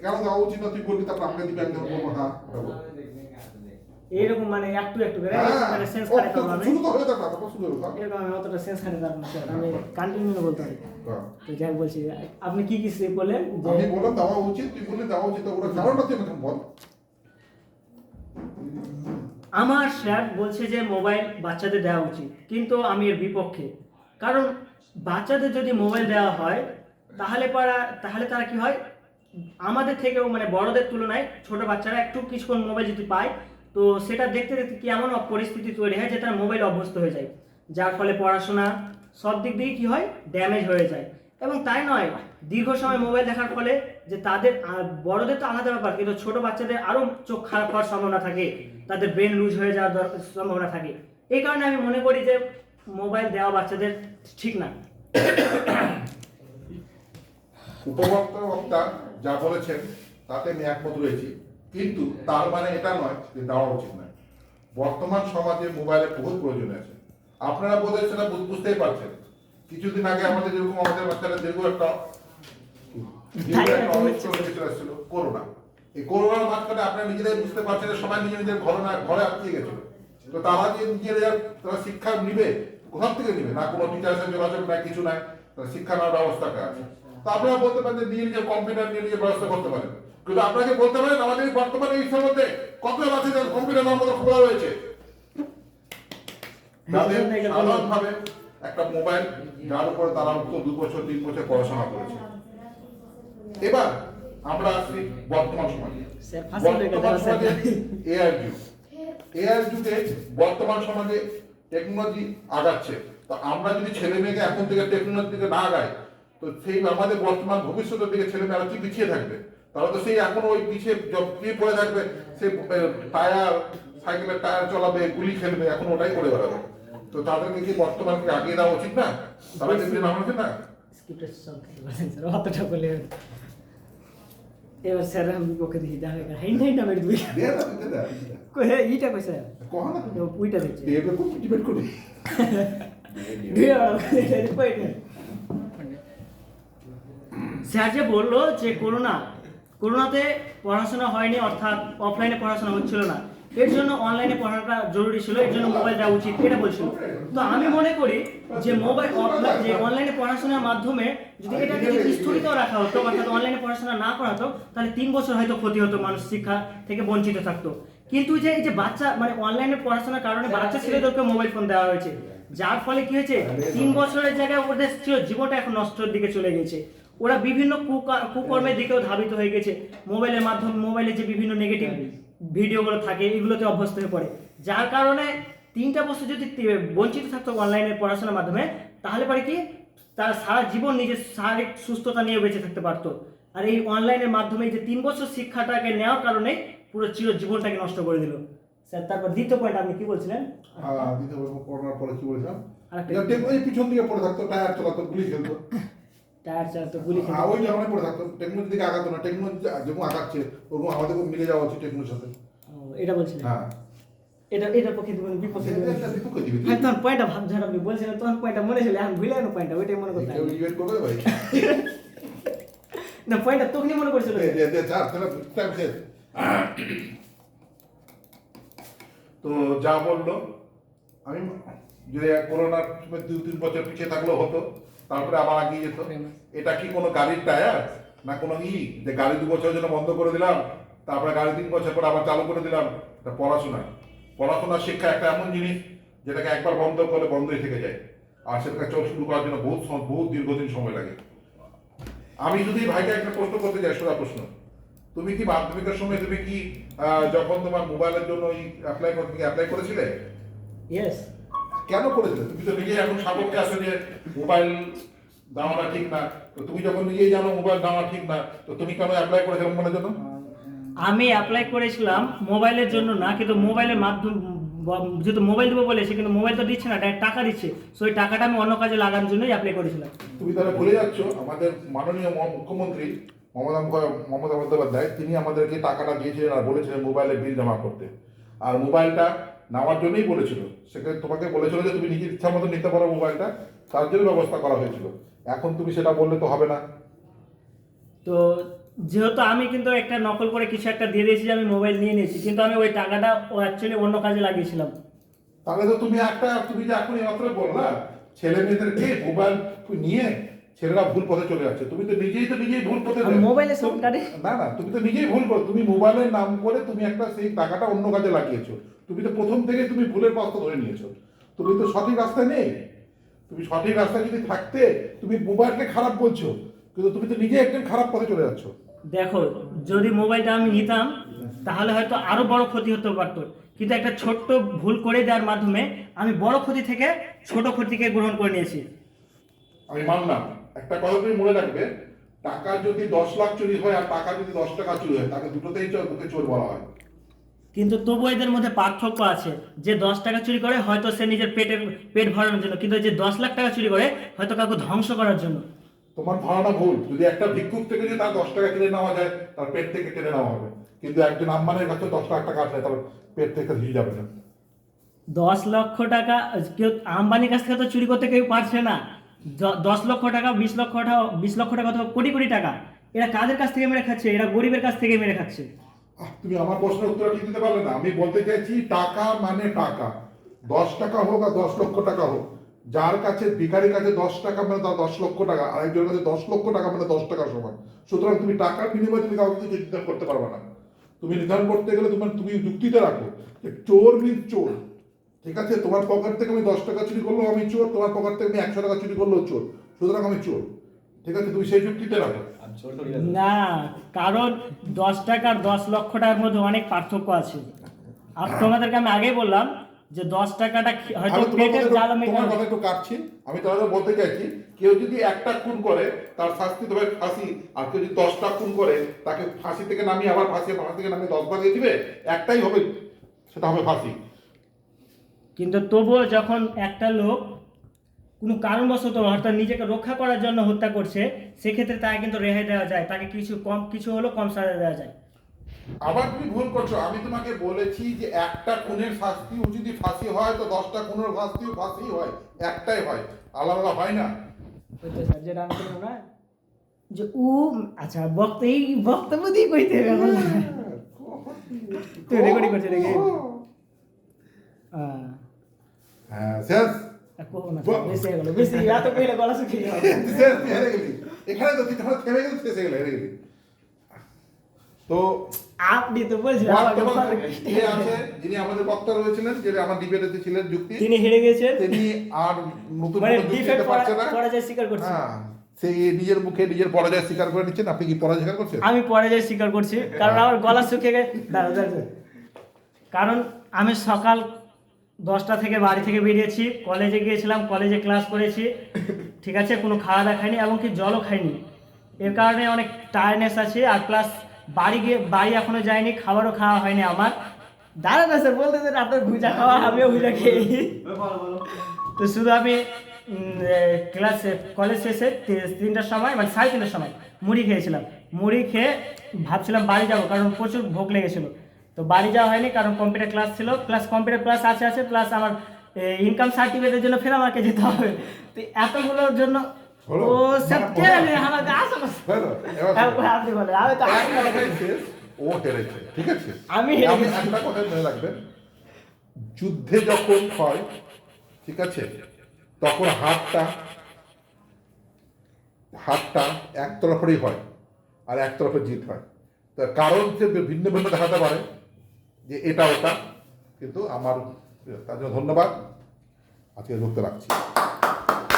কেন দেওয়া উচিত না তুই বলবি, তারপর আমাকে দিবি, আমি তখন বলবো হ্যাঁ এইরকম মানে একটু একটু করে মানে সেন্স ও, খাটাতে হবে। আমি শুরু তো হয়ে থাকবে, তারপর শুরু হবে। এরকম আমি অতটা সেন্স খাটাতে পারবো না স্যার, আমি কন্টিনিউ বলতে হবে। তো যাই হোক বলছি, আপনি কি কি বললেন যে আমি বললাম দেওয়া উচিত, তুই বললি দেওয়া উচিত, ওরা কারণটা তুই আমাকে বল। আমার স্যার বলছে যে মোবাইল বাচ্চাদের দেওয়া উচিত, কিন্তু আমি এর বিপক্ষে। কারণ বাচ্চাদের যদি মোবাইল দেওয়া হয় তাহলে তারা কি হয়, আমাদের থেকেও মানে বড়দের তুলনায় ছোট বাচ্চারা একটু কিছুক্ষণ মোবাইল যদি পায়, তো সেটা দেখতে দেখতে কি এমন পরিস্থিতি তৈরি হয় যে তারা মোবাইল অভ্যস্ত হয়ে যায়, যার ফলে পড়াশোনা সব দিক দিয়ে কি হয়, ড্যামেজ হয়ে যায়। এবং তাই নয়, দীর্ঘ সময় মোবাইল দেখার ফলে যে তাদের বড়দের তো আলাদা ব্যাপার, কিন্তু ছোট বাচ্চাদের আরও চোখ খারাপ হওয়ার সম্ভাবনা থাকে, তাদের ব্রেন লুজ হয়ে যাওয়ার সম্ভাবনা থাকে। এই কারণে আমি মনে করি যে মোবাইল দেওয়া বাচ্চাদের ঠিক না। উপভোক্তা যা বলেছেন তাতে আমি একমত রয়েছি, কিন্তু তার মানে এটা নয় যে দেওয়া উচিত নয়। বর্তমান সমাজে মোবাইলের বহুত প্রয়োজন আছে, আপনারা বোধহয় সেটা বুঝতেই পারছেন। কিছুদিন আগে আমাদের যেরকম আমাদের বাচ্চারা দীর্ঘ একটা ছিল করোনা। এই করোনার মাঝখানে আপনারা নিজেরাই বুঝতে পারছেন সবাই নিজের ঘরে আটকে গেছিল। তো তারা যে নিজেরা তারা শিক্ষা নিবে, কোথার থেকে নিবে? না কোনো টিচারের সাথে যোগাযোগ নাই, কিছু নাই, শিক্ষা নেওয়ার ব্যবস্থাটা আছে। তো আপনারা বলতে পারেন যে নিজে কম্পিউটার নিয়ে নিজে ব্যবস্থা করতে পারেন, কিন্তু আপনাকে বলতে পারেন আমাদের বর্তমানে এই মধ্যে কতজন আছে যাদের কম্পিউটার নাম খোলা রয়েছে, যাদের সাধারণভাবে একটা মোবাইল যার উপরে তারা 2 বছর 3 বছর পড়াশোনা করেছে। এবার আমরা আসছি বর্তমান সমাজে। বর্তমান সমাজে এআই যুগ, এআই যুগে বর্তমান সমাজে টেকনোলজি আগাচ্ছে। তো আমরা যদি ছেলে মেয়েকে এখন থেকে টেকনোলজি দিকে না আগাই, তো সেই আমাদের বর্তমান ভবিষ্যতের দিকে ছেলে মেয়েরা কি পিছিয়ে থাকবে? তাহলে তো সেই এখন ওই পিছিয়ে পড়ে থাকবে, সে টায়ার সাইকেলের টায়ার চালাবে, গুলি খেলবে, এখন ওটাই করে বেড়াবে। তো তাদেরকে কি বর্তমানকে আগিয়ে দেওয়া উচিত না? তারা কিন্তু নাম আছে না স্ক্রিপ্টের সব কিছু বলেন স্যার, অতটা বলে এবার স্যার আমি পক্ষে দেখি দেখা হাইন্ডাইন্ডা মেরে দুই কই এইটা কই স্যার কহনা তো ওইটা দেখছি এবার খুব ডিবেট করি দুই আর স্যার যে বললো যে করোনাতে পড়াশোনা হয়নি, অর্থাৎ অফলাইনে পড়াশোনা হচ্ছিল না, এর জন্য অনলাইনে পড়াটা জরুরি ছিল, এর জন্য মোবাইল দেওয়া উচিত, এটা বলছিল। তো আমি মনে করি যে যে অনলাইনে পড়াশোনার মাধ্যমে যদি এটাকে যদি স্থগিত রাখা হতো, অর্থাৎ অনলাইনে পড়াশোনা না করা হতো, তাহলে 3 বছর হয়তো ক্ষতি হতো, মানুষ শিক্ষা থেকে বঞ্চিত থাকতো। কিন্তু যে এই যে বাচ্চা মানে অনলাইনে পড়াশোনার কারণে বাচ্চা ছেলেদেরকে মোবাইল ফোন দেওয়া হয়েছে, যার ফলে কি হয়েছে 3 বছরের জায়গায় ওদের জীবনটা এখন নষ্টের দিকে চলে গেছে। ওরা বিভিন্ন কুকর্মের দিকেও ধাবিত হয়ে গেছে, মোবাইলের মাধ্যমে মোবাইলে যে বিভিন্ন নেগেটিভ ভিডিওগুলো থাকে এগুলোতে অভ্যস্ত হয়ে পড়ে, যার কারণে 3টা বছর যদি বঞ্চিত থাকতো অনলাইনে পড়াশোনার মাধ্যমে, তাহলে পরে কি তারা সারা জীবন নিজের শারীরিক সুস্থতা নিয়ে বেঁচে থাকতে পারতো। আর এই অনলাইনের মাধ্যমে যে 3 বছর শিক্ষাটাকে নেওয়ার কারণে পুরো জীবনটাকে নষ্ট করে দিল। স্যার তারপর দ্বিতীয় পয়েন্ট আপনি কি বলছিলেন? দ্বিতীয় করোনার পরে কি বলছিলাম, টেকনোলজি পিছন দিকে পড়ে থাকতো, টায়ার চালাতো, গুলি খেলতো, টায়ার চালাতো, গুলি খেলতো, ওই জামানায় পড়ে থাকতো, টেকনোলজি দিকে আগাতো না। টেকনোলজি যেরকম আগাচ্ছে ওরকম আমাদেরকে মিলে যাওয়া উচিত টেকনোলজির সাথে। এটা বলছিলেন? হ্যাঁ, এটার পক্ষে দিবেন বিপক্ষে দিবেন? বিপক্ষে দিবি। হ্যাঁ, তখন পয়েন্টটা ভাবছেন আপনি বলছিলেন, তখন পয়েন্টটা মনে ছিল, এখন ভুলে গেল পয়েন্টটা, ওইটাই মনে করতে কেউ ডিবেট করবে ভাই? না, পয়েন্টটা তখনই মনে করছিল। তো যা বললো, আমি যে করোনার 2-3 বছর পিছিয়ে থাকলেও হতো, তারপরে আবার আগিয়ে যেত। এটা কি কোনো গাড়ির টায়ার না কোনো যে গাড়ি 2 বছরের জন্য বন্ধ করে দিলাম, তারপরে গাড়ি 3 বছর পরে আবার চালু করে দিলাম? পড়াশোনার শিক্ষা একটা এমন জিনিস যেটাকে একবার বন্ধ করলে বন্ধই থেকে যায়, আর সেটাকে শুরু করার জন্য বহুত দীর্ঘদিন সময় লাগে। আমি যদি ভাইকে একটা প্রশ্ন করতে চাই, সোজা প্রশ্ন, তুমি কি মাধ্যমিকের সময় তুমি কি যখন তোমার মোবাইলের জন্য অ্যাপ্লাই করেছিলে? ইয়েস। কেন করেছিলে? তুমি তো নিজে এখন সাপোর্টে আসো যে মোবাইল দেওয়াটা ঠিক না, তো তুমি যখন নিজেই জানো মোবাইল দেওয়া ঠিক না, তো তুমি কেন অ্যাপ্লাই করেছিলে মোবাইলের জন্য? আমি অ্যাপ্লাই করেছিলাম মোবাইলের জন্য না, কিন্তু মোবাইলের মাধ্যম যেহেতু মোবাইল দেবো বলেছে, কিন্তু মোবাইল তো দিচ্ছে না, ডাইরেক্ট টাকা দিচ্ছে, সো ওই টাকাটা আমি অন্য কাজে লাগানোর জন্যই অ্যাপ্লাই করেছিলাম। তুমি তাহলে ভুলে যাচ্ছ আমাদের মাননীয় মুখ্যমন্ত্রী মমতা বন্দ্যোপাধ্যায়, তিনি আমাদেরকে টাকাটা দিয়েছিলেন আর বলেছিলেন মোবাইলের বিল জমা করতে, আর মোবাইলটা নেওয়ার জন্যই বলেছিল। সেখানে তোমাকে বলেছিল যে তুমি নিজের ইচ্ছা মতো নিতে পারো মোবাইলটা, তার জন্য ব্যবস্থা করা হয়েছিল। এখন তুমি সেটা বললে তো হবে না। তো যেহেতু আমি কিন্তু একটা নকল করে কিছু একটা দিয়ে দিয়েছি যে আমি মোবাইল নিয়ে নিয়েছি, কিন্তু আমি ওই টাকাটা অ্যাকচুয়ালি অন্য কাজে লাগিয়েছিলাম। তাহলে তো তুমি যে এখন মাত্র বললা ছেলে মেয়েদেরকে মোবাইল নিয়ে ছেলেরা ভুল পথে চলে যাচ্ছে, তুমি তো নিজেই ভুল পথে মোবাইলে সব কাটে। না তুমি তো নিজেই ভুল করো, তুমি মোবাইলের নাম করে তুমি একটা সেই টাকাটা অন্য কাজে লাগিয়েছো। তুমি তো প্রথম থেকে তুমি ভুলের পথটা ধরে নিয়েছো, তুমি তো সঠিক রাস্তায় নেই। তুমি সঠিক রাস্তায় যদি থাকতে তুমি মোবাইলকে খারাপ বলছো, কিন্তু তুমি তো নিজে একদম খারাপ পথে চলে যাচ্ছ। দেখো, যদি মোবাইলটা আমি নিতাম তাহলে হয়তো আরো বড় ক্ষতি হতে পারতো, কিন্তু একটা ছোট্ট ভুল করে দেওয়ার মাধ্যমে আমি বড় ক্ষতি থেকে ছোট ক্ষতিকে গ্রহণ করে নিয়েছি। আমি মানলাম, একটা কথা তুমি মনে রাখবে, টাকা যদি 10 লাখ চুরি হয় আর টাকা যদি 10 টাকা চুরি হয়, তাকে দুটোতেই চোর বলা হয়। কিন্তু তবু এদের মধ্যে পার্থক্য আছে, যে 10 টাকা চুরি করে হয়তো সে নিজের পেট ভরানোর জন্য, কিন্তু যে 10 লাখ টাকা চুরি করে হয়তো কাউকে ধ্বংস করার জন্য। তোমার ধারণা ভুল। যদি একটা ভিক্ষুক থেকে যদি তার 10 টাকা কেড়ে নেওয়া যায়, তার পেট থেকে কেড়ে নেওয়া হবে, কিন্তু একজন আম্বানির কাছে 10 লাখ টাকা আসলে তার পেট থেকে ধুয়ে যাবে না। 10 লক্ষ টাকা কেউ আম্বানির কাছ থেকে তো চুরি করতে কেউ পারছে না। 10 লক্ষ টাকা, 20 লক্ষ টাকা, 20 লক্ষ টাকা অথবা কোটি কোটি টাকা, এরা কাদের কাছ থেকে মেরে খাচ্ছে? এরা গরিবের কাছ থেকে মেরে খাচ্ছে। তুমি আমার প্রশ্নের উত্তর ঠিক দিতে পারলে না। আমি বলতে চাইছি টাকা মানে টাকা, 10 টাকা হোক আর 10 লক্ষ টাকা হোক, যার কাছে ভিখারির কাছে 10 টাকা মানে তার 10 লক্ষ টাকা, আরেকজনের কাছে 10 লক্ষ টাকা মানে 10 টাকা সমান। সুতরাং তুমি টাকার বিনিময়ে তুমি কাউকে কিছু নির্ধারণ করতে পারবে না। তুমি নির্ধারণ করতে গেলে তুমি যুক্তিতে রাখো যে চোর মিন্স চোর। ঠিক আছে, তোমার পকেট থেকে আমি 10 টাকা চুরি করলেও আমি চোর, তোমার পকেট থেকে আমি 100 টাকা চুরি করলেও চোর, সুতরাং আমি চোর। ঠিক আছে, তুমি সেই যুক্তিতে রাখো। না, কারণ 10 টাকা আর 10 লক্ষ টাকার মধ্যে অনেক পার্থক্য আছে। আর তোমাদেরকে আমি আগেই বললাম যে 10 টাকাটা হয়তো পেটের জ্বালা তোমার মেটানো। কথা একটু কাটছি, আমি তাহলে বলতে চাইছি কেউ যদি একটা খুন করে তার শাস্তি দেবে ফাঁসি, আর কেউ যদি 10টা খুন করে তাকে ফাঁসি থেকে নামিয়ে আবার ফাঁসি থেকে নামিয়ে 10 বার দিয়ে দিবে, একটাই হবে, সেটা হবে ফাঁসি। কিন্তু তবুও যখন একটা লোক কোনো কারণবশত অর্থাৎ নিজেকে রক্ষা করার জন্য হত্যা করছে, সেক্ষেত্রে তাকে কিন্তু রেহাই দেওয়া যায়, তাকে কিছু হলো কম সাজা দেওয়া যায়। আবার তুমি ভুল করছো। আমি তোমাকে বলেছি যে একটা খুনের শাস্তিও যদি ফাঁসি হয় তো 10টা খুনের শাস্তিও ফাঁসি হয়, একটাই হয়, আলাদা হয় না। যেটা আমি বললাম না যে আচ্ছা এই বক্তব্য দিয়ে কইতে হবে আমার তুই রেকর্ডিং করছিস নাকি? হ্যাঁ শেষ। বেশি এত কইলে গলা শুকিয়ে যাবে। শেষ, তুই হেরে গেলি এখানে, তো তুই যখন থেমে গেলি শেষ হয়ে গেল, হেরে গেলি। তো আপনি তো বলছেন কে আছে যিনি আমাদের বক্তা রয়েছিলেন, যে আমার ডিবেটে ছিলেন যুক্তি, তিনি হেরে গেছেন, তিনি আর নতুন মানে কোনো যুক্তি ডিফেক্ট দিতে পারছে না। পরাজয় স্বীকার করছে। হ্যাঁ, সেই নিজের মুখে নিজের পরাজয় স্বীকার করে নিচ্ছেন। আপনি কি পরাজয় স্বীকার করছেন? আমি পরাজয় স্বীকার করছি, কারণ আমার গলা শুকিয়ে গেছে। কারণ আমি সকাল 10টা থেকে বাড়ি থেকে বেরিয়েছি, কলেজে গিয়েছিলাম, কলেজে ক্লাস করেছি, ঠিক আছে, কোনো খাওয়া দাওয়া খাইনি, এমনকি জলও খাইনি। এর কারণে অনেক টায়ার্ডনেস আছে। আর প্লাস বাড়ি এখনো যায়নি, খাবারও খাওয়া হয়নি আমার। দাঁড়ান না স্যার, বলতেছেন আপনার ভুজা খাওয়া, আমিও ভুজা খেয়ে। তো শুধু আমি কলেজ শেষে 3টার সময়, মানে 3:30টার সময় মুড়ি খেয়েছিলাম। মুড়ি খেয়ে ভাবছিলাম বাড়ি যাবো, কারণ প্রচুর ভোগ লেগেছিল। তো বাড়ি যাওয়া হয়নি, কারণ কম্পিউটার ক্লাস ছিল, কম্পিউটার ক্লাস আছে, প্লাস আমার ইনকাম সার্টিফিকেটের জন্য ফের আমাকে যেতে হবে। তো এতগুলোর জন্য ও সব কেন আমার আপনি বলেন, আমি তো ও হেরেছে, ঠিক আছে। আমি একটা কথা মনে রাখবেন, যুদ্ধে যখন হয়, ঠিক আছে, তখন হাতটা একতরফেরই হয় আর একতরফে জিত হয়। তার কারণ যে ভিন্ন ভিন্ন দেখাতে পারে যে এটা ওটা, কিন্তু আমার তার জন্য ধন্যবাদ, আজকে ধরতে রাখছি।